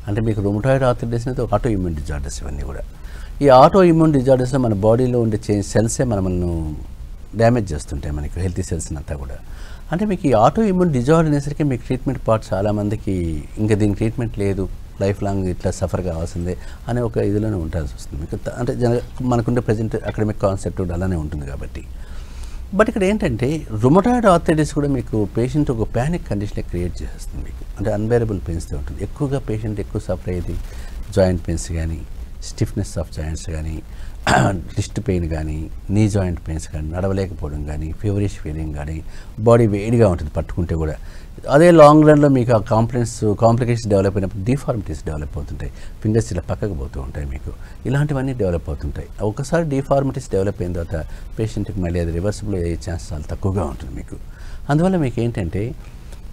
అంటే మీకు రుమటాయిడ్ ఆర్థరైటిస్ అనేది ఆటో ఇమ్యూన్ డిజార్డర్స్ ఇవన్నీ కూడా. ఈ ఆటో ఇమ్యూన్ డిజార్డర్స్లో మన బాడీలో ఉండే సెల్సే మనల్ని డ్యామేజ్ చేస్తుంటాయి, మనకి హెల్తీ సెల్స్ అంతా కూడా. అంటే మీకు ఈ ఆటో ఇమ్యూన్ డిజార్డర్ అనేసరికి మీకు ట్రీట్మెంట్ పార్ట్ చాలామందికి ఇంకా దీనికి ట్రీట్మెంట్ లేదు, లైఫ్ లాంగ్ ఇట్లా సఫర్ కావాల్సిందే అనే ఒక ఇదిలోనే ఉండాల్సి వస్తుంది మీకు. అంటే మనకుండే ప్రజెంట్ అకాడమిక్ కాన్సెప్ట్ కూడా అలానే ఉంటుంది కాబట్టి. బట్ ఇక్కడ ఏంటంటే రుమటాయిడ్ ఆర్థరైటిస్ కూడా మీకు పేషెంట్ ఒక ప్యానిక్ కండిషన్ క్రియేట్ చేసేస్తుంది మీకు. అంటే అన్బేరబుల్ పెయిన్స్తో ఉంటుంది. ఎక్కువగా పేషెంట్ ఎక్కువ సఫర్ అయ్యేది జాయింట్ పెయిన్స్ కానీ, స్టిఫ్నెస్ ఆఫ్ జాయింట్స్ కానీ, రిస్ట్ పెయిన్ కానీ, నీ జాయింట్ పెయిన్స్ కానీ, నడవలేకపోవడం కానీ, ఫీవరిష్ ఫీలింగ్ కానీ, బాడీ వేడిగా ఉంటుంది పట్టుకుంటే కూడా. అదే లాంగ్ రన్లో మీకు ఆ కాంప్లికేషన్స్ డెవలప్ అయినప్పుడు డిఫార్మిటీస్ డెవలప్ అవుతుంటాయి, ఫింగర్స్ ఇలా పక్కకు పోతూ ఉంటాయి మీకు, ఇలాంటివన్నీ డెవలప్ అవుతుంటాయి. ఒకసారి డిఫార్మిటీస్ డెవలప్ అయిన తర్వాత పేషెంట్కి మళ్ళీ అది రివర్సిబుల్ అయ్యే ఛాన్స్ చాలా తక్కువగా ఉంటుంది మీకు. అందువల్ల మీకు ఏంటంటే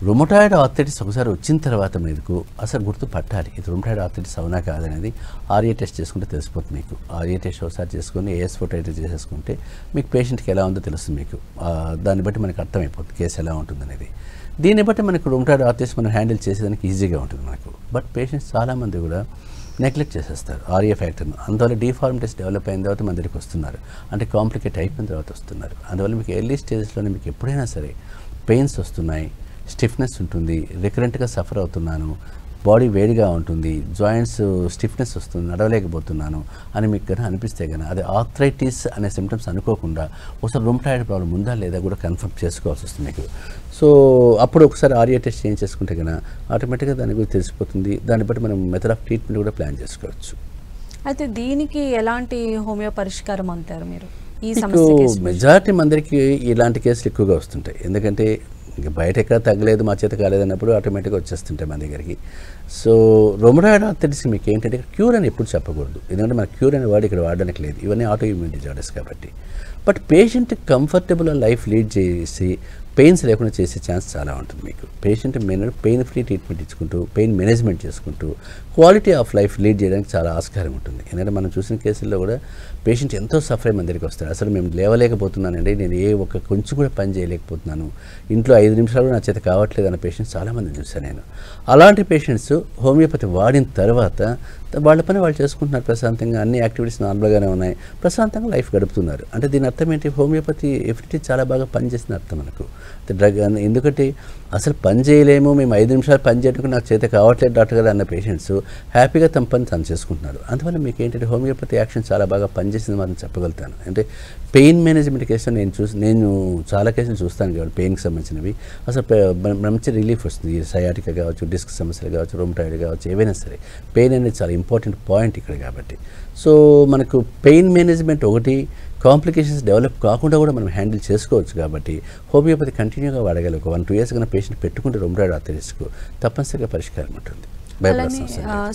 రుమటాయిడ్ ఆర్థరైటిస్ ఒకసారి వచ్చిన తర్వాత మీకు అసలు గుర్తుపట్టాలి ఇది రుమటాయిడ్ ఆర్థరైటిస్ అవునా కాదనేది. ఆర్ఏ టెస్ట్ చేసుకుంటే తెలిసిపోతుంది మీకు. ఆర్ఏ టెస్ట్ ఒకసారి చేసుకుని ఏఎస్4 టైటర్ చేసేసుకుంటే మీకు పేషెంట్కి ఎలా ఉందో తెలుస్తుంది మీకు. దాన్ని బట్టి మనకు అర్థమైపోతుంది కేసు ఎలా ఉంటుందనేది. దీన్ని బట్టి మనకు రుమటాయిడ్ ఆర్థరైటిస్ మనం హ్యాండిల్ చేసేదానికి ఈజీగా ఉంటుంది మనకు. బట్ పేషెంట్స్ చాలామంది కూడా నెగ్లెక్ట్ చేసేస్తారు ఆర్ఏ ఫ్యాక్టర్ను. అందువల్ల డిఫార్మిటీస్ డెవలప్ అయిన తర్వాత మన దగ్గరికి వస్తున్నారు, అంటే కాంప్లికేట్ అయిపోయిన తర్వాత వస్తున్నారు. అందువల్ల మీకు ఎర్లీ స్టేజెస్లోనే మీకు ఎప్పుడైనా సరే పెయిన్స్ వస్తున్నాయి, స్టిఫ్నెస్ ఉంటుంది, రికరెంట్గా సఫర్ అవుతున్నాను, బాడీ వేడిగా ఉంటుంది, జాయింట్స్ స్టిఫ్నెస్ వస్తుంది, నడవలేకపోతున్నాను అని మీకు కనుక అనిపిస్తే కనుక అది ఆర్థరైటిస్ అనే సిమ్టమ్స్ అనుకోకుండా ఒకసారి రుమటాయిడ్ ప్రాబ్లం ఉందా లేదా కూడా కన్ఫర్మ్ చేసుకోవాల్సి వస్తుంది మీకు. సో అప్పుడు ఒకసారి ఆర్ఏ టెస్ట్ చేయించేసుకుంటే కనుక ఆటోమేటిక్గా దాని గురించి తెలిసిపోతుంది. దాన్ని బట్టి మనం మెథడ్ ఆఫ్ ట్రీట్మెంట్ కూడా ప్లాన్ చేసుకోవచ్చు. అయితే దీనికి ఎలాంటి హోమియో పరిష్కారం అంటారు మీరు? ఈ మెజారిటీ మందికి ఇలాంటి కేసులు ఎక్కువగా వస్తుంటాయి. ఎందుకంటే ఇంకా బయట ఎక్కడ తగ్గలేదు, మా చేత కాలేదన్నప్పుడు ఆటోమేటిక్గా వచ్చేస్తుంటాయి మన దగ్గరికి. సో రుమటాయిడ్ ఆర్థరైటిస్ మీకు ఏంటంటే క్యూర్ అని ఎప్పుడు చెప్పకూడదు, ఎందుకంటే మన క్యూర్ అనే వర్డ్ ఇక్కడ వాడడానికి లేదు, ఇవన్నీ ఆటో ఇమ్యూన్ డిజార్డర్స్ కాబట్టి. But patient comfortable life lead చేసి పెయిన్స్ లేకుండా చేసే ఛాన్స్ చాలా ఉంటుంది మీకు. పేషెంట్ పెయిన్ ఫ్రీ ట్రీట్మెంట్ ఇచ్చుకుంటూ పెయిన్ మేనేజ్మెంట్ చేసుకుంటూ క్వాలిటీ ఆఫ్ లైఫ్ లీడ్ చేయడానికి చాలా ఆస్కారం ఉంటుంది. ఎందుకంటే మనం చూసిన కేసుల్లో కూడా పేషెంట్ ఎంతో సఫర్ అయ్యి మన దగ్గరికి వస్తారు. అసలు మేము లేవలేకపోతున్నానండి, నేను కొంచెం కూడా పని చేయలేకపోతున్నాను, ఇంట్లో 5 నిమిషాలు నా చేత కావట్లేదు అన్న పేషెంట్స్ చాలామంది చూశాను నేను. అలాంటి పేషెంట్స్ హోమియోపతి వాడిన తర్వాత వాళ్ళ పని వాళ్ళు చేసుకుంటున్నారు ప్రశాంతంగా, అన్ని యాక్టివిటీస్ నార్మల్గానే ఉన్నాయి, ప్రశాంతంగా లైఫ్ గడుపుతున్నారు. అంటే దీని అర్థం ఏంటి, హోమియోపతి ఎఫెక్టివ్ చాలా బాగా పనిచేసిన అర్థం మనకు. డ్రగ్ ఎందుకంటే అసలు పని చేయలేము, మేము 5 నిమిషాలు పని చేయడానికి నాకు చేత కావట్లేదు డాక్టర్ గారు అన్న పేషెంట్స్ హ్యాపీగా తమ పని తను చేసుకుంటున్నారు. అందువల్ల మీకు ఏంటంటే హోమియోపతి యాక్షన్ చాలా బాగా పనిచేసింది మాత్రం చెప్పగలుగుతాను. అంటే పెయిన్ మేనేజ్మెంట్ కేసులో నేను చాలా కేసులు చూస్తాను కాబట్టి పెయిన్కి సంబంధించినవి అసలు మంచి రిలీఫ్ వస్తుంది. సయాటికా కావచ్చు, డిస్క్ సమస్యలు కావచ్చు, రుమటాయిడ్ కావచ్చు, ఏవైనా సరే పెయిన్ అనేది చాలా ఇంపార్టెంట్ పాయింట్ ఇక్కడ కాబట్టి. సో మనకు పెయిన్ మేనేజ్మెంట్ ఒకటి, కాంప్లికేషన్స్ డెవలప్ కాకుండా కూడా మనం హ్యాండిల్ చేసుకోవచ్చు కాబట్టి హోమియోపతి కంటిన్యూగా వాడగల ఒక 1-2 ఇయర్స్ కన్నా పేషెంట్ పెట్టుకుంటే రుమటాయిడ్ ఆర్థరైటిస్కు తప్పనిసరిగా పరిష్కారం ఉంటుంది.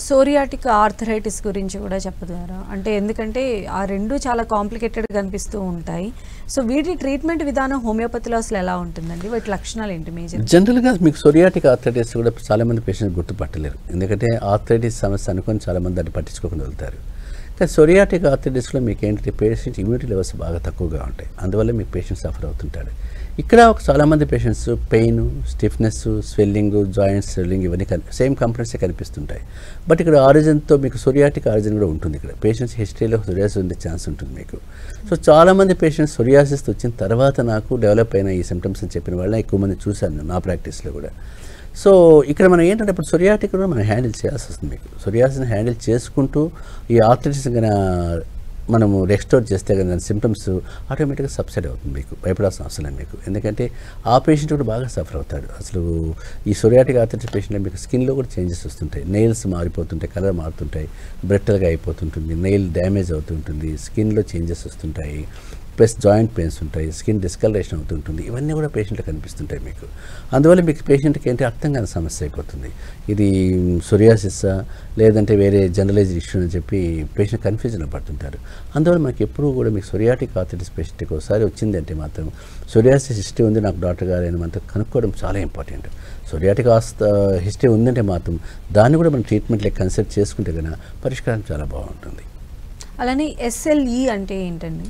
సోరియాటిక్ ఆర్థరైటిస్ గురించి కూడా చెప్పగలరా? అంటే ఎందుకంటే ఆ రెండు చాలా కాంప్లికేటెడ్ కనిపిస్తూ ఉంటాయి. సో వీటి ట్రీట్మెంట్ విధానం హోమియోపతిలో అసలు ఎలా ఉంటుందండి? వాటి లక్షణాలు ఏంటి మేజర్? జనరల్గా మీకు సోరియాటిక్ ఆర్థరైటిస్ కూడా చాలామంది పేషెంట్స్ గుర్తుపట్టలేరు, ఎందుకంటే ఆర్థరైటిస్ సమస్య అనుకొని చాలామంది దాన్ని పట్టించుకోకుండా వెళ్తారు. కానీ సోరియాటిక్ ఆర్థరైటిస్లో మీకు ఏంటంటే పేషెంట్ ఇమ్యూనిటీ లెవెల్స్ బాగా తక్కువగా ఉంటాయి, అందువల్ల మీకు పేషెంట్ సఫర్ అవుతుంటాడు. ఇక్కడ చాలామంది patients pain, stiffness, swelling, joints swelling ఇవన్నీ సేమ్ కంప్లైంట్సే కనిపిస్తుంటాయి. బట్ ఇక్కడ ఆరిజిన్తో మీకు సోరియాటిక్ ఆరిజిన్ కూడా ఉంటుంది. ఇక్కడ పేషెంట్స్ హిస్టరీలో సోరియాసిస్ ఉండే ఛాన్స్ ఉంటుంది మీకు. సో చాలామంది పేషెంట్స్ సోరియాసిస్ వచ్చిన తర్వాత నాకు డెవలప్ అయిన ఈ సిమ్టమ్స్ అని చెప్పిన వాళ్ళని ఎక్కువ మంది చూశాను నా ప్రాక్టీస్లో కూడా. సో ఇక్కడ మనం ఏంటంటే ఇప్పుడు సొరియాటిక్ కూడా మనం హ్యాండిల్ చేయాల్సి వస్తుంది. మీకు సొరియాసిస్ని హ్యాండిల్ చేసుకుంటూ ఈ ఆర్థరైటిస్ కన్నా మనము రెస్టోర్ చేస్తే కదా దాని సిమ్టమ్స్ ఆటోమేటిక్గా సబ్సైడ్ అవుతుంది. మీకు భయపడాల్సిన అవసరం లేదు మీకు. ఎందుకంటే ఆ పేషెంట్ కూడా బాగా సఫర్ అవుతాడు. అసలు ఈ సొరియాటిక్ ఆర్థరైటిస్ పేషెంట్లో మీకు స్కిన్లో కూడా చేంజెస్ వస్తుంటాయి, నెయిల్స్ మారిపోతుంటాయి, కలర్ మారుతుంటాయి, బ్రెట్టల్గా అయిపోతుంటుంది, నెయిల్ డ్యామేజ్ అవుతుంటుంది, స్కిన్లో చేంజెస్ వస్తుంటాయి, ప్లస్ జాయింట్ పెయిన్స్ ఉంటాయి, స్కిన్ డిస్కలరేషన్ అవుతుంటుంది. ఇవన్నీ కూడా పేషెంట్లో కనిపిస్తుంటాయి మీకు. అందువల్ల మీకు పేషెంట్కి ఏంటి అర్థం కాని సమస్య అయిపోతుంది. ఇది సొరియాసిస్సా లేదంటే వేరే జనరలైజ్డ్ ఇష్యూ అని చెప్పి పేషెంట్ కన్ఫ్యూజన్లో పడుతుంటారు. అందువల్ల మనకి ఎప్పుడూ కూడా మీకు సొరియాటిక్ ఆర్థరైటిస్ పేషెంట్కి ఒకసారి వచ్చిందంటే మాత్రం సొరియాసిస్ హిస్టరీ ఉంది నాకు డాక్టర్ గారు అని మనతో కనుక్కోవడం చాలా ఇంపార్టెంట్. సొరియాటిక్ హిస్టరీ ఉందంటే మాత్రం దాన్ని కూడా మనం ట్రీట్మెంట్లో కన్సిడర్ చేసుకుంటే కనుక పరిష్కారం చాలా బాగుంటుంది. అలానే SLE అంటే ఏంటండి?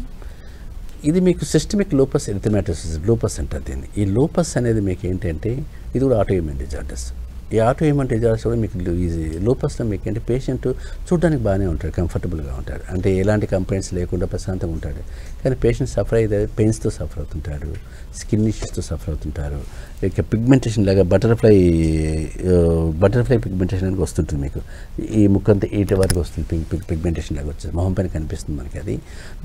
ఇది మీకు సిస్టమిక్ లూపస్ ఎరిథమెటోసిస్, లూపస్ అంటారు దీన్ని. ఈ లూపస్ అనేది మీకు ఏంటంటే ఇది కూడా ఆటోఇమ్యూన్ డిజార్డర్స్. ఈ ఆటోఇమ్యూన్ డిజార్డర్స్ కూడా మీకు లూపస్లో మీకు ఏంటి పేషెంట్ చూడడానికి బాగానే ఉంటాడు, కంఫర్టబుల్గా ఉంటాడు, అంటే ఎలాంటి కంప్లైంట్స్ లేకుండా ప్రశాంతంగా ఉంటాడు. కానీ పేషెంట్ సఫర్ అయితే పెయిన్స్తో సఫర్ అవుతుంటాడు, స్కిన్ ఇష్యూస్తో సఫర్ అవుతుంటారు. ఇక పిగ్మెంటేషన్ లాగా బటర్ఫ్లై పిగ్మెంటేషన్ అనేది వస్తుంటుంది మీకు. ఈ ముక్కంతా ఈట వరకు వస్తుంది, పిగ్మెంటేషన్ లాగా వచ్చేది మొహం పైన కనిపిస్తుంది మనకి. అది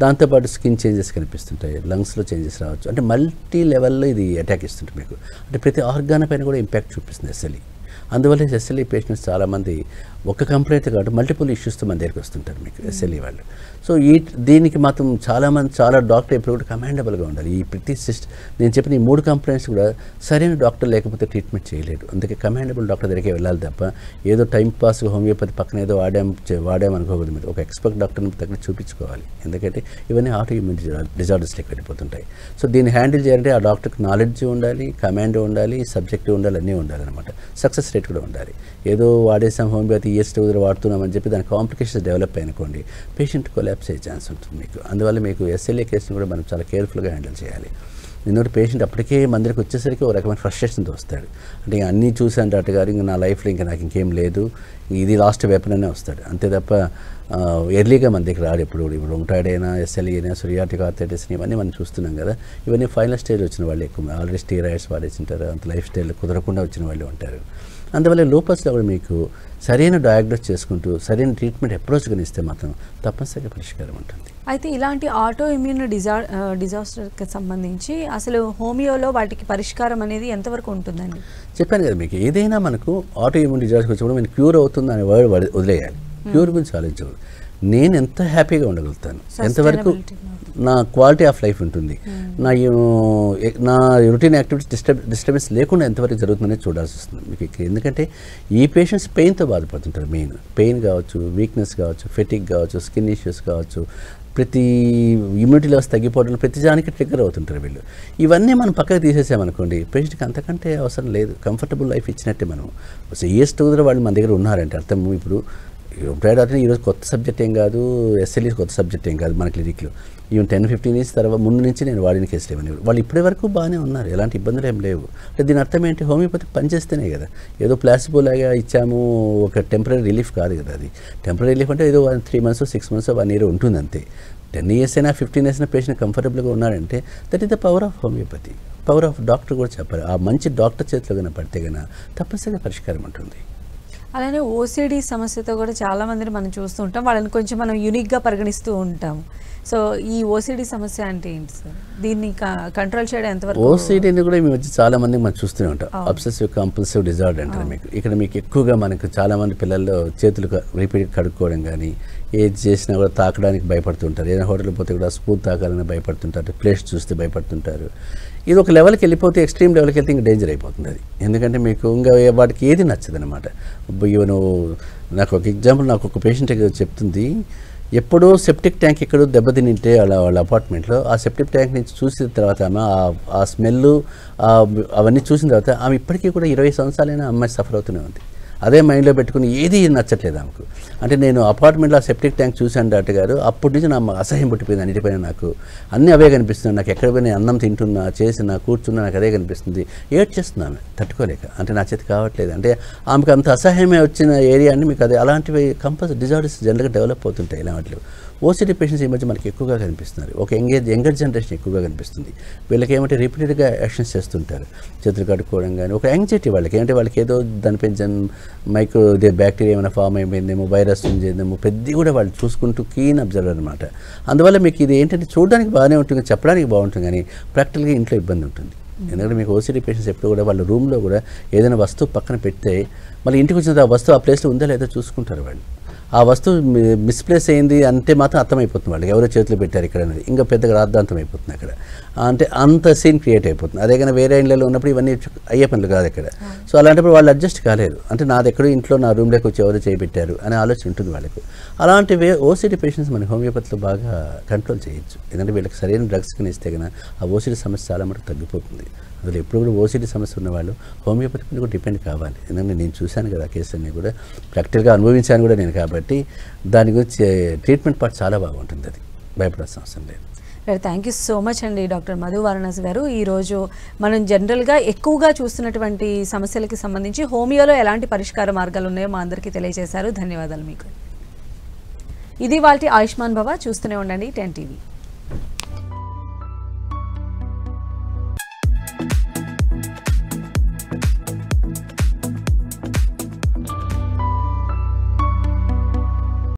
దాంతోపాటు స్కిన్ చేంజెస్ కనిపిస్తుంటాయి, లంగ్స్లో చేంజెస్ రావచ్చు. అంటే మల్టీ లెవెల్లో ఇది అటాక్ ఇస్తుంటుంది మీకు. అంటే ప్రతి ఆర్గాన్ పైన కూడా ఇంపాక్ట్ చూపిస్తుంది SLE. అందువల్ల SLE పేషెంట్స్ చాలామంది ఒక కంప్లైంట్ కాదు మల్టిపుల్ ఇష్యూస్తో మన దగ్గరికి వస్తుంటారు మీకు SLE వాళ్ళు. సో దీనికి మాత్రం చాలా డాక్టర్ ఎప్పుడు కూడా కమాండబుల్గా ఉండాలి. ఈ ప్రతి నేను చెప్పిన ఈ 3 కంప్లైంట్స్ కూడా సరైన డాక్టర్ లేకపోతే ట్రీట్మెంట్ చేయలేడు. అందుకే కమాండబుల్ డాక్టర్ దగ్గరికి వెళ్ళాలి తప్ప ఏదో టైం పాస్గా హోమియోపతి పక్కన ఏదో వాడామనుకోకూడదు. మీరు ఒక ఎక్స్పర్ట్ డాక్టర్ని దగ్గర చూపించుకోవాలి. ఎందుకంటే ఇవన్నీ ఆటోఇమ్యూన్ డిజార్డర్స్లోకి వెళ్ళిపోతుంటాయి. సో దీన్ని హ్యాండిల్ చేయాలంటే ఆ డాక్టర్కి నాలెడ్జ్ ఉండాలి, కమాండ్ ఉండాలి, సబ్జెక్టివ్ ఉండాలి, అన్నీ ఉండాలన్నమాట. సక్సెస్ రేట్ కూడా ఉండాలి. ఏదో వాడేసాం హోమియోపతి EST వాడుతున్నామని చెప్పి దాని కాంప్లికేషన్స్ డెవలప్ అయినకోండి పేషెంట్ కొలాప్స్ అయ్యే ఛాన్స్ ఉంటుంది మీకు. అందువల్ల మీకు SLE కేసుని కూడా మనం చాలా కేర్ఫుల్గా హ్యాండిల్ చేయాలి. ఎందుకంటే పేషెంట్ అప్పటికే మందిరికి వచ్చేసరికి ఒక రకమైన ఫ్రస్ట్రేషన్తో వస్తాడు. అంటే అన్నీ చూశాను డాక్టర్ గారు, ఇంకా నా లైఫ్లో ఇంకా నాకు ఇంకేం లేదు, ఇది లాస్ట్ వెపన్ అనే వస్తాడు. అంతే తప్ప ఎర్లీగా మన దగ్గర రాడు. ఇప్పుడు ఉంటాడైనా SLE అయినా సొరియాటిక్ ఆర్థరైటిస్ ఇవన్నీ మనం చూస్తున్నాం కదా. ఇవన్నీ ఫైనల్ స్టేజ్ వచ్చిన వాళ్ళు ఎక్కువ, ఆల్రెడీ స్టీరాయిడ్స్ వాడేసింటారు, అంత లైఫ్ స్టైల్ కుదరకుండా వచ్చిన వాళ్ళు ఉంటారు. అందువల్ల లూపస్లో కూడా మీకు సరైన డయాగ్నోస్ చేసుకుంటూ సరైన ట్రీట్మెంట్ అప్రోచ్ కనిస్తే మాత్రం తప్పనిసరిగా పరిష్కారం ఉంటుంది. అయితే ఇలాంటి ఆటో ఇమ్యూన్ డిజాస్టర్కి సంబంధించి అసలు హోమియోలో వాటికి పరిష్కారం అనేది ఎంతవరకు ఉంటుందండి? చెప్పాను కదా మీకు, ఏదైనా మనకు ఆటో ఇమ్యూన్ డిజాస్టర్ వచ్చినప్పుడు మనం క్యూర్ అవుతుంది అనే వర్డ్ వదిలేయాలి. క్యూర్ గురించి ఆలోచించకూడదు. నేను ఎంత హ్యాపీగా ఉండగలుగుతాను, ఎంతవరకు నా క్వాలిటీ ఆఫ్ లైఫ్ ఉంటుంది, నా రొటీన్ యాక్టివిటీస్ డిస్టర్బెన్స్ లేకుండా ఎంతవరకు జరుగుతుందనేది చూడాల్సి వస్తుంది మీకు. ఎందుకంటే ఈ పేషెంట్స్ పెయిన్తో బాధపడుతుంటారు. మెయిన్ పెయిన్ కావచ్చు, వీక్నెస్ కావచ్చు, ఫెటిక్ కావచ్చు, స్కిన్ ఇష్యూస్ కావచ్చు, ప్రతి ఇమ్యూనిటీ లెవెల్స్ తగ్గిపోవడం ప్రతి దానికి ట్రిగ్గర్ అవుతుంటారు వీళ్ళు. ఇవన్నీ మనం పక్కకు తీసేసామనుకోండి పేషెంట్కి అంతకంటే అవసరం లేదు, కంఫర్టబుల్ లైఫ్ ఇచ్చినట్టే. మనం EST వాళ్ళు మన దగ్గర ఉన్నారంటే అర్థం ఇప్పుడు అంటే ఈరోజు కొత్త సబ్జెక్ట్ ఏం కాదు, SLE కొత్త సబ్జెక్ట్ ఏం కాదు మన క్లినిక్లో. ఈవెన్ 10-15 ఇయర్స్ తర్వాత ముందు నుంచి నేను వాడిన కేసులు ఏమని వాళ్ళు ఇప్పటి వరకు బాగానే ఉన్నారు, ఎలాంటి ఇబ్బందులు ఏం లేవు. అంటే దీని అర్థం ఏంటి, హోమియోపతి పనిచేస్తేనే కదా. ఏదో ప్లాసిబో లాగా ఇచ్చాము, ఒక టెంపరీ రిలీఫ్ కాదు కదా. అది టెంపరీ రిలీఫ్ అంటే ఏదో 3 months 6 months 1 year ఉంటుంది అంతే. 10 years అయినా 15 years అయినా పేషెంట్ కంఫర్టబుల్గా ఉన్నాడంటే that is the power of homeopathy. Power of doctor కూడా చెప్పారు. ఆ మంచి డాక్టర్ చేతిలో కన్నా పడితే కన్నా తప్పనిసరిగా పరిష్కారం ఉంటుంది. అలానే OCD సమస్యతో కూడా చాలా మందిని మనం చూస్తూ ఉంటాం, వాళ్ళని కొంచెం మనం యూనిక్గా పరిగణిస్తూ ఉంటాం. సో ఈ OCD సమస్య అంటే ఏంటి సార్? దీన్ని కంట్రోల్ చేయడం ఎంతవరకు? OCDని కూడా మీ మధ్య చాలా మంది మనం చూస్తూనే ఉంటాం. అబ్సెసివ్ కంపల్సివ్ డిజార్డర్ అంటారు మీకు. ఇక్కడ మీకు ఎక్కువగా మనకు చాలామంది పిల్లల్లో చేతులు రిపీట్గా కడుక్కోవడం కానీ, ఏది చేసినా కూడా తాకడానికి భయపడుతుంటారు. ఏదైనా హోటల్కి పోతే కూడా స్పూన్ తాకాలని భయపడుతుంటారు, ప్లేట్స్ చూస్తే భయపడుతుంటారు. ఇది ఒక లెవెల్కి వెళ్ళిపోతే, ఎక్స్ట్రీమ్ లెవెల్కి వెళ్తే ఇంకా డేంజర్ అయిపోతుంది అది. ఎందుకంటే మీకు ఇంకా వాటికి ఏది నచ్చదు అనమాట. ఈవెన్ నాకు ఒక ఎగ్జాంపుల్, నాకు ఒక పేషెంట్ చెప్తుంది, ఎప్పుడో సెప్టిక్ ట్యాంక్ ఎక్కడో దెబ్బతింటే వాళ్ళ అపార్ట్మెంట్లో ఆ సెప్టిక్ ట్యాంక్ నుంచి చూసిన తర్వాత ఆమె ఆ స్మెల్ అవన్నీ చూసిన తర్వాత ఆమె ఇప్పటికీ కూడా 20 సంవత్సరాలైనా అమ్మాయి సఫర్ అవుతూనే ఉంది. అదే మైండ్లో పెట్టుకుని ఏది నచ్చట్లేదు ఆమెకు. అంటే నేను అపార్ట్మెంట్లో ఆ సెప్టిక్ ట్యాంక్ చూశాను డాక్టర్ గారు, అప్పటి నుంచి నా అసహ్యం పుట్టిపోయింది అన్నిటిపైన. నాకు అన్నీ అవే కనిపిస్తున్నాయి. నాకు ఎక్కడ పోయినా అన్నం తింటున్నా, చేసినా, కూర్చున్నా నాకు అదే కనిపిస్తుంది. ఏడ్చేస్తున్నాను తట్టుకోలేక. అంటే నా చేతి కావట్లేదు. అంటే ఆమెకు అంత అసహ్యమే వచ్చిన ఏరియా అని మీకు అదే అలాంటివి కంపల్సరీ డిజార్డర్స్ జనరల్గా డెవలప్ అవుతుంటాయి ఇలాంటివి. ఓసిడి పేషెంట్స్ ఈ మధ్య మనకి ఎక్కువగా కనిపిస్తున్నారు. ఒక యంగర్ జనరేషన్ ఎక్కువగా కనిపిస్తుంది. వీళ్ళకి ఏమంటే రిపీటెడ్గా యాక్షన్స్ చేస్తుంటారు, చేతులు కట్టుకోవడం కానీ. ఒక యాంగ్జైటీ వాళ్ళకి ఏంటంటే వాళ్ళకి ఏదో దానిపై మైక్రో బ్యాక్టీరియా ఏమైనా ఫామ్ అయిపోయిందేమో, వైరస్ ఉందేమో, పెద్దది కూడా వాళ్ళు చూసుకుంటూ కీన్ అబ్జర్వర్ అనమాట. అందువల్ల మీకు ఇది ఏంటంటే చూడడానికి బాగానే ఉంటుంది, చెప్పడానికి బాగుంటుంది, కానీ ప్రాక్టికల్గా ఇంట్లో ఇబ్బంది ఉంటుంది. ఎందుకంటే మీకు ఓసిడి పేషెంట్స్ ఎప్పుడు కూడా వాళ్ళ రూమ్లో కూడా ఏదైనా వస్తువు పక్కన పెడితే మళ్ళీ ఇంటికి వచ్చిన ఆ వస్తువు ఆ ప్లేస్లో ఉందా లేదో చూసుకుంటారు వాళ్ళు. ఆ వస్తువు మిస్ప్లేస్ అయింది అంటే మాత్రం అర్థమైపోతుంది వాళ్ళకి, ఎవరో చేతులు పెట్టారు ఇక్కడ అనేది. ఇంకా పెద్దగా రాద్ధాంతం అయిపోతుంది అక్కడ. అంటే అంత సీన్ క్రియేట్ అయిపోతుంది. అదే కానీ వేరే ఇండ్లలో ఉన్నప్పుడు ఇవన్నీ అయ్యే పనులు కాదు అక్కడ. సో అలాంటప్పుడు వాళ్ళు అడ్జస్ట్ కాలేరు. అంటే నాది ఎక్కడో ఇంట్లో నా రూమ్లోకి వచ్చి ఎవరో చేపెట్టారు అనే ఆలోచన ఉంటుంది వాళ్ళకు. అలాంటివి ఓసిడి పేషెంట్స్ మన హోమియోపతిలో బాగా కంట్రోల్ చేయొచ్చు. ఎందుకంటే వీళ్ళకి సరైన డ్రగ్స్ కానీ ఇస్తే కన్నా ఆ ఓసిడి సమస్య చాలా మటుకు తగ్గిపోతుంది. అందులో ఎప్పుడు కూడా ఓసిడి సమస్య ఉన్నవాళ్ళు హోమియోపతి మీద కూడా డిపెండ్ కావాలి. ఎందుకంటే నేను చూశాను కదా ఆ కేసులన్నీ కూడా, ప్రాక్టికల్గా అనుభవించాను కూడా నేను. కాబట్టి దాని గురించి ట్రీట్మెంట్ పార్ట్ చాలా బాగుంటుంది, అది భయపడాల్సిన అవసరం లేదు. థ్యాంక్ యూ సో మచ్ అండి డాక్టర్ మధు వారణాసి గారు. ఈరోజు మనం జనరల్గా ఎక్కువగా చూస్తున్నటువంటి సమస్యలకి సంబంధించి హోమియోలో ఎలాంటి పరిష్కార మార్గాలు ఉన్నాయో మా అందరికీ తెలియజేశారు. ధన్యవాదాలు మీకు. ఇది వాళ్ళ ఆయుష్మాన్ భవ. చూస్తూనే ఉండండి 10 TV.